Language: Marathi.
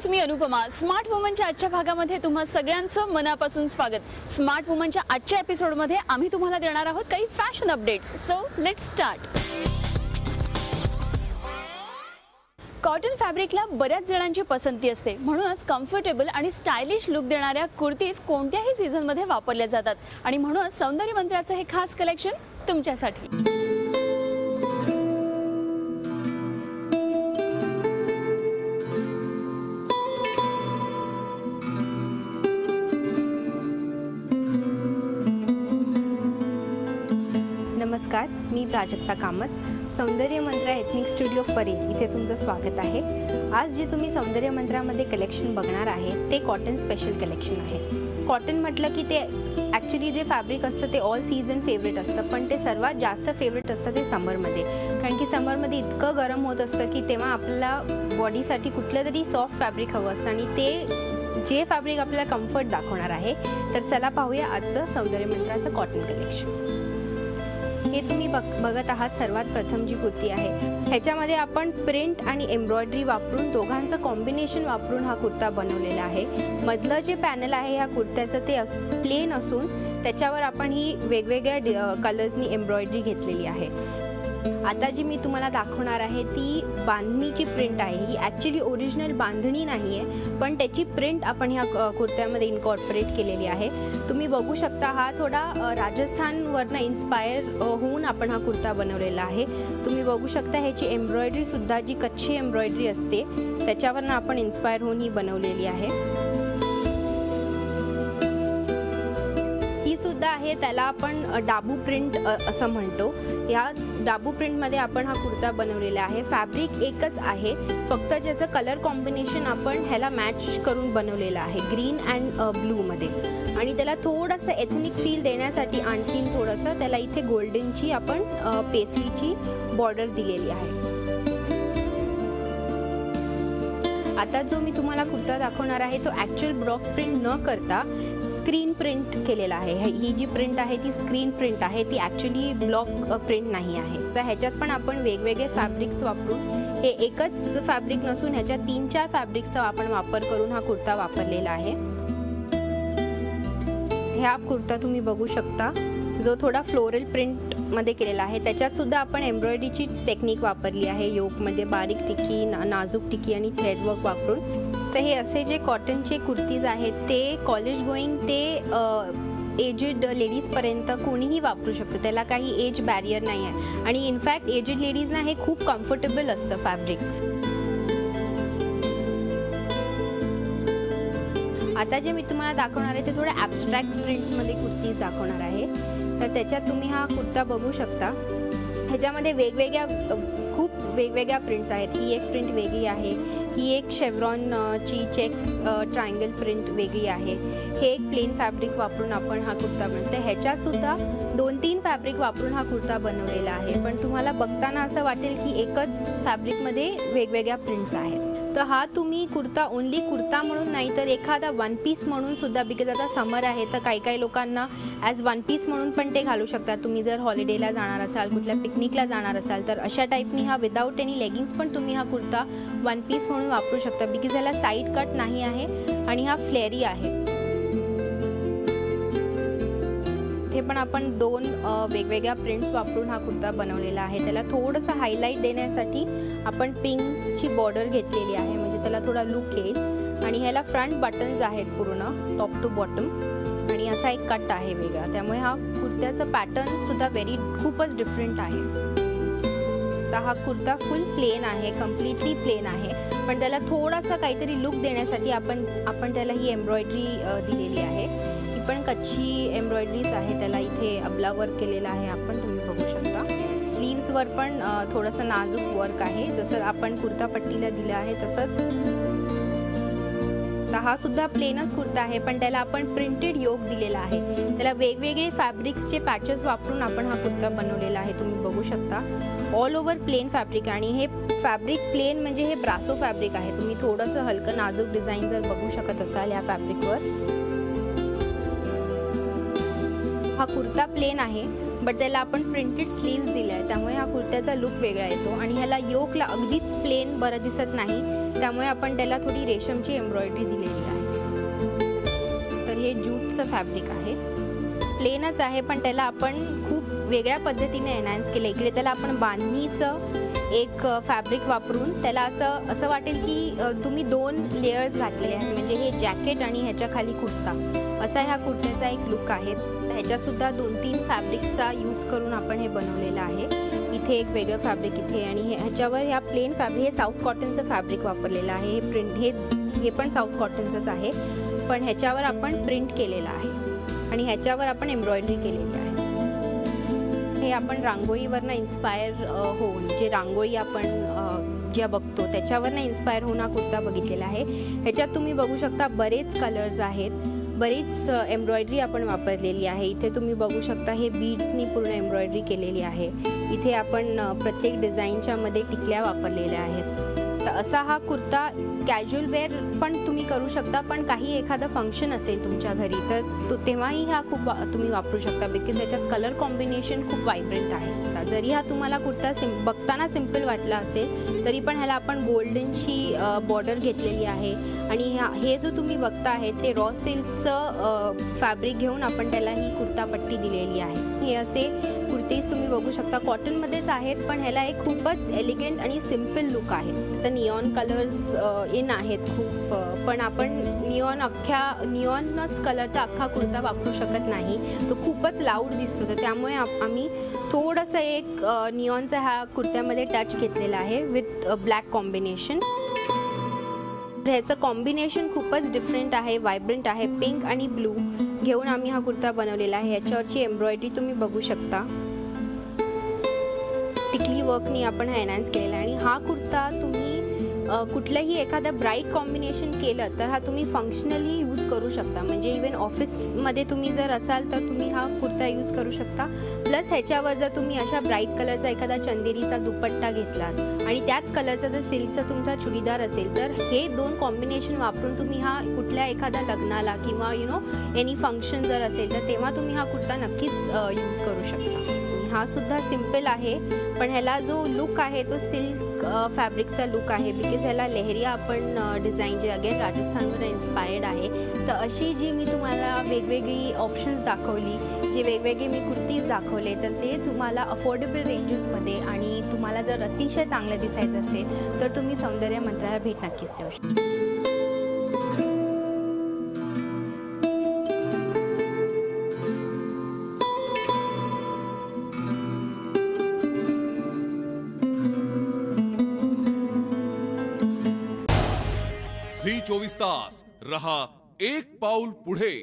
It's me Anupama. स्मार्ट वुमनच्या आजच्या भागामध्ये तुम्हा सगळ्यांचं मनापासून स्वागत. स्मार्ट वुमनच्या आजच्या एपिसोडमध्ये आम्ही तुम्हाला देणार आहोत काही fashion updates. So let's start. Cotton फॅब्रिकला बऱ्याच जणांची पसंती असते, म्हणूनच कम्फर्टेबल आणि स्टायलिश लुक देणाऱ्या कुर्तीज कोणत्याही सीझनमध्ये वापरल्या जातात आणि म्हणूनच सौंदर्य मंत्राचं हे खास कलेक्शन तुमच्यासाठी. नमस्कार, मी प्राजक्ता कामत. सौंदर्य मंत्र एथनिक स्टुडिओ परेल इथे तुमचं स्वागत आहे. आज जे तुम्ही सौंदर्य मंत्रामध्ये कलेक्शन बघणार आहे ते कॉटन स्पेशल कलेक्शन आहे. कॉटन म्हटलं की ते ॲक्च्युली जे फॅब्रिक असतं ते ऑल सीझन फेवरेट असतं, पण ते सर्वात जास्त फेवरेट असतं ते समरमध्ये. कारण की समरमध्ये इतकं गरम होत असतं की तेव्हा आपल्याला बॉडीसाठी कुठलं तरी सॉफ्ट फॅब्रिक हवं असतं आणि ते जे फॅब्रिक आपल्याला कम्फर्ट दाखवणार आहे. तर चला पाहूया आजचं सौंदर्य मंत्राचं कॉटन कलेक्शन. हे तुम्ही बघत आहात सर्वात प्रथम जी कुर्ती आहे, ह्याच्यामध्ये आपण प्रिंट आणि एम्ब्रॉयडरी वापरून दोघांचं कॉम्बिनेशन वापरून हा कुर्ता बनवलेला आहे. मधलं जे पॅनल आहे ह्या कुर्त्याचं ते प्लेन असून त्याच्यावर आपण ही वेगवेगळ्या कलर्सनी एम्ब्रॉयडरी घेतलेली आहे. आता जी मी तुम्हाला दाखवणार आहे ती बांधणीची प्रिंट आहे. ही ॲक्च्युली ओरिजिनल बांधणी नाही आहे, पण त्याची प्रिंट आपण ह्या कुर्त्यामध्ये इन्कॉर्पोरेट केलेली आहे. तुम्ही बघू शकता हा थोडा राजस्थानवरनं इन्स्पायर होऊन आपण हा कुर्ता बनवलेला आहे. तुम्ही बघू शकता ह्याची एम्ब्रॉयडरीसुद्धा जी कच्ची एम्ब्रॉयडरी असते त्याच्यावरनं आपण इन्स्पायर होऊन ही बनवलेली आहे. सुद्धा आहे त्याला आपण डाबू प्रिंट असं म्हणतो. या डाबू प्रिंटमध्ये आपण हा कुर्ता बनवलेला आहे. फॅब्रिक एकच आहे, फक्त ज्याचं कलर कॉम्बिनेशन आपण ह्याला मॅच करून बनवलेलं आहे ग्रीन अँड ब्लूमध्ये. आणि त्याला थोडंसं एथनिक फील देण्यासाठी आणखीन थोडंसं त्याला इथे गोल्डनची आपण पेस्ट्रीची बॉर्डर दिलेली आहे. आता जो मी तुम्हाला कुर्ता दाखवणार आहे तो ॲक्च्युअल ब्लॉक प्रिंट न करता स्क्रीन प्रिंट केलेला आहे. ही जी प्रिंट आहे ती स्क्रीन प्रिंट आहे, ती ॲक्च्युली ब्लॉक प्रिंट नाही आहे. तर ह्याच्यात पण आपण वेगवेगळे फॅब्रिक्स वापरून, हे एकच फॅब्रिक नसून ह्याच्यात 3-4 फॅब्रिक्सचा आपण वापर करून हा कुर्ता वापरलेला आहे. ह्या कुर्ता तुम्ही बघू शकता जो थोडा फ्लोरल प्रिंट मध्ये केलेला आहे. त्याच्यात सुद्धा आपण एम्ब्रॉयडरीचीच टेक्निक वापरली आहे. योकमध्ये बारीक टिकी, नाजूक टिकी आणि थ्रेडवर्क वापरून. तर हे असे जे कॉटनचे कुर्तीज आहेत ते कॉलेज गोईंग ते एजेड लेडीजपर्यंत कोणीही वापरू शकतो. त्याला काही एज बॅरियर नाही आहे आणि इनफॅक्ट एजेड लेडीजना हे खूप कम्फर्टेबल असतं फॅब्रिक. आता जे मी तुम्हाला दाखवणार आहे ते थोडं ॲब्स्ट्रॅक्ट प्रिंट्समध्ये कुर्तीज दाखवणार आहे. तर त्याच्यात तुम्ही हा कुर्ता बघू शकता. ह्याच्यामध्ये खूप वेगवेगळ्या प्रिंट्स आहेत. ही एक प्रिंट वेगळी आहे, ही एक शेव्रॉनची चेक्स ट्रायंगल प्रिंट वेगळी आहे. हे एक प्लेन फॅब्रिक वापरून आपण हा कुर्ता बनवतो. ह्याच्यात सुद्धा 2-3 फॅब्रिक वापरून हा कुर्ता बनवलेला आहे, पण तुम्हाला बघताना असं वाटेल की एकच फॅब्रिकमध्ये वेगवेगळ्या प्रिंट्स आहेत. तर हा तुम्ही कुर्ता ओनली कुर्ता म्हणून नाही तर एखादा वन पीस म्हणून सुद्धा, बिकॉज आता समर आहे तर काही लोकांना ॲज वन पीस म्हणून पण ते घालू शकतात. तुम्ही जर हॉलिडेला जाणार असाल, कुठल्या पिकनिकला जाणार असाल तर अशा टाईपनी हा विदाऊट एनी लेगिंग्स पण तुम्ही हा कुर्ता वन पीस म्हणून वापरू शकता, बिकॉज ह्याला साईड कट नाही आहे आणि हा फ्लेअरी आहे. हे पण आपण 2 वेगवेगळ्या प्रिंट्स वापरून हा कुर्ता बनवलेला आहे. त्याला थोडंसं हायलाईट देण्यासाठी आपण पिंकची बॉर्डर घेतलेली आहे, म्हणजे त्याला थोडा लुक येईल. आणि ह्याला फ्रंट बटन्स आहेत पूर्ण टॉप टू बॉटम आणि असा एक कट आहे वेगळा, त्यामुळे हा कुर्त्याचं पॅटर्न सुद्धा खूपच डिफरंट आहे. तर हा कुर्ता फुल प्लेन आहे, कम्प्लिटली प्लेन आहे, पण त्याला थोडासा काहीतरी लुक देण्यासाठी आपण त्याला ही एम्ब्रॉयडरी दिलेली आहे. पण कच्ची एम्ब्रॉयडरीज आहे, त्याला इथे अबला वर्क केलेला आहे आपण, तुम्ही बघू शकता. स्लीव्सवर पण थोडंसं नाजूक वर्क आहे, जसं आपण कुर्ता पट्टीला दिलं आहे तसंच. तर हा सुद्धा प्लेनच कुर्ता आहे, पण त्याला आपण प्रिंटेड योक दिलेला आहे. त्याला वेगवेगळे फॅब्रिक्सचे पॅचेस वापरून आपण हा कुर्ता बनवलेला आहे, तुम्ही बघू शकता. ऑल ओव्हर प्लेन फॅब्रिक आणि हे फॅब्रिक प्लेन म्हणजे हे ब्रासो फॅब्रिक आहे. तुम्ही थोडंसं हलकं नाजूक डिझाईन जर बघू शकत असाल या फॅब्रिकवर. हा कुर्ता प्लेन आहे, बट त्याला आपण प्रिंटेड स्लीव्स दिले आहे, त्यामुळे हा कुर्त्याचा लुक वेगळा येतो. आणि ह्याला योकला अगदीच प्लेन बरं दिसत नाही, त्यामुळे आपण त्याला थोडी रेशमची एम्ब्रॉयडरी दिलेली आहे. तर हे ज्यूटचं फॅब्रिक आहे, प्लेनच आहे पण त्याला आपण खूप वेगळ्या पद्धतीने एनहान्स केलं. इकडे त्याला आपण बांधणीचं एक फॅब्रिक वापरून त्याला असं वाटेल की तुम्ही 2 लेयर्स घातलेले आहेत, म्हणजे हे जॅकेट आणि ह्याच्या खाली कुर्ता, असा ह्या कुर्त्याचा एक लुक आहे. ह्याच्यात सुद्धा 2-3 फॅब्रिकचा यूज करून आपण हे बनवलेलं आहे. इथे एक वेगळं फॅब्रिक इथे आणि ह्याच्यावर ह्या प्लेन फॅब्रिक, हे साऊथ कॉटनचं फॅब्रिक वापरलेलं आहे. हे प्रिंट हे पण साऊथ कॉटनचंच आहे, पण ह्याच्यावर आपण प्रिंट केलेलं आहे आणि ह्याच्यावर आपण एम्ब्रॉयडरी केलेली आहे. हे आपण रांगोळीवरनं इन्स्पायर होऊन, जे रांगोळी आपण ज्या बघतो त्याच्यावरनं इन्स्पायर होऊन हा कुर्ता बघितलेला आहे. ह्याच्यात तुम्ही बघू शकता बरेच कलर्स आहेत, बरीच एम्ब्रॉयडरी आपण वापरलेली आहे. इथे तुम्ही बघू शकता हे बीड्सनी पूर्ण एम्ब्रॉयडरी केलेली आहे. इथे आपण प्रत्येक डिझाईनच्या मध्ये टिकल्या वापरलेल्या आहेत. तर असा हा कुर्ता कॅज्युअल वेअर पण तुम्ही करू शकता, पण काही एखादं फंक्शन असेल तुमच्या घरी तर तेव्हाही हा खूप तुम्ही वापरू शकता, बिकॉज त्याच्यात कलर कॉम्बिनेशन खूप वायब्रंट आहे. जरी हा तुम्हाला कुर्ता बघताना सिम्पल वाटला असेल तरी पण ह्याला आपण गोल्डनची बॉर्डर घेतलेली आहे आणि हे जो तुम्ही बघता आहे ते रॉ सिल्कचं फॅब्रिक घेऊन आपण त्याला ही कुर्तापट्टी दिलेली आहे. हे असे कुर्तीज तुम्ही बघू शकता, कॉटनमध्येच आहेत पण ह्याला एक खूपच एलिगंट आणि सिम्पल लुक आहे. तर निऑन कलर्स इन आहेत खूप, पण आपण निऑनच कलरचा अख्खा कुर्ता वापरू शकत नाही, तो खूपच लाऊड दिसतो. तर त्यामुळे आम्ही थोडंसं एक निऑनचा ह्या कुर्त्यामध्ये टच घेतलेला आहे विथ ब्लॅक कॉम्बिनेशन. ह्याचं कॉम्बिनेशन खूपच डिफरंट आहे, वायब्रंट आहे. पिंक आणि ब्लू घेऊन आम्ही हा कुर्ता बनवलेला आहे. ह्याच्यावरची एम्ब्रॉयडरी तुम्ही बघू शकता, टिकली वर्कनी आपण हा एनहान्स केलेला आहे. आणि हा कुर्ता तुम्ही कुठलंही एखादं ब्राईट कॉम्बिनेशन केलं तर हा तुम्ही फंक्शनली यूज करू शकता, म्हणजे इवन ऑफिसमध्ये तुम्ही जर असाल तर तुम्ही हा कुर्ता यूज करू शकता. प्लस ह्याच्यावर जर तुम्ही अशा ब्राईट कलरचा एखादा चंदेरीचा दुपट्टा घेतलात आणि त्याच कलरचा जर सिल्कचा तुमचा चुडीदार असेल तर हे 2 कॉम्बिनेशन वापरून तुम्ही हा कुठल्या एखाद्या लग्नाला किंवा एनी फंक्शन जर असेल तर तेव्हा तुम्ही हा कुर्ता नक्कीच यूज करू शकता. हा सुद्धा सिम्पल आहे पण ह्याला जो लुक आहे तो सिल्क फॅब्रिकचा लुक आहे, बिकॉज ह्याला लेहरिया आपण डिझाईन जे अगेन राजस्थानवर इन्स्पायर्ड आहे. तर अशी जी मी तुम्हाला वेगवेगळी ऑप्शन्स दाखवली, जे वेगवेगळे मी कुर्तीज दाखवले, तर ते तुम्हाला अफोर्डेबल रेंजेसमध्ये आणि तुम्हाला जर अतिशय चांगलं दिसायचं असेल तर तुम्ही सौंदर्य मंत्राला भेट नक्कीच देऊ शकता. झी 24 तास रहा एक पाऊल पुढे.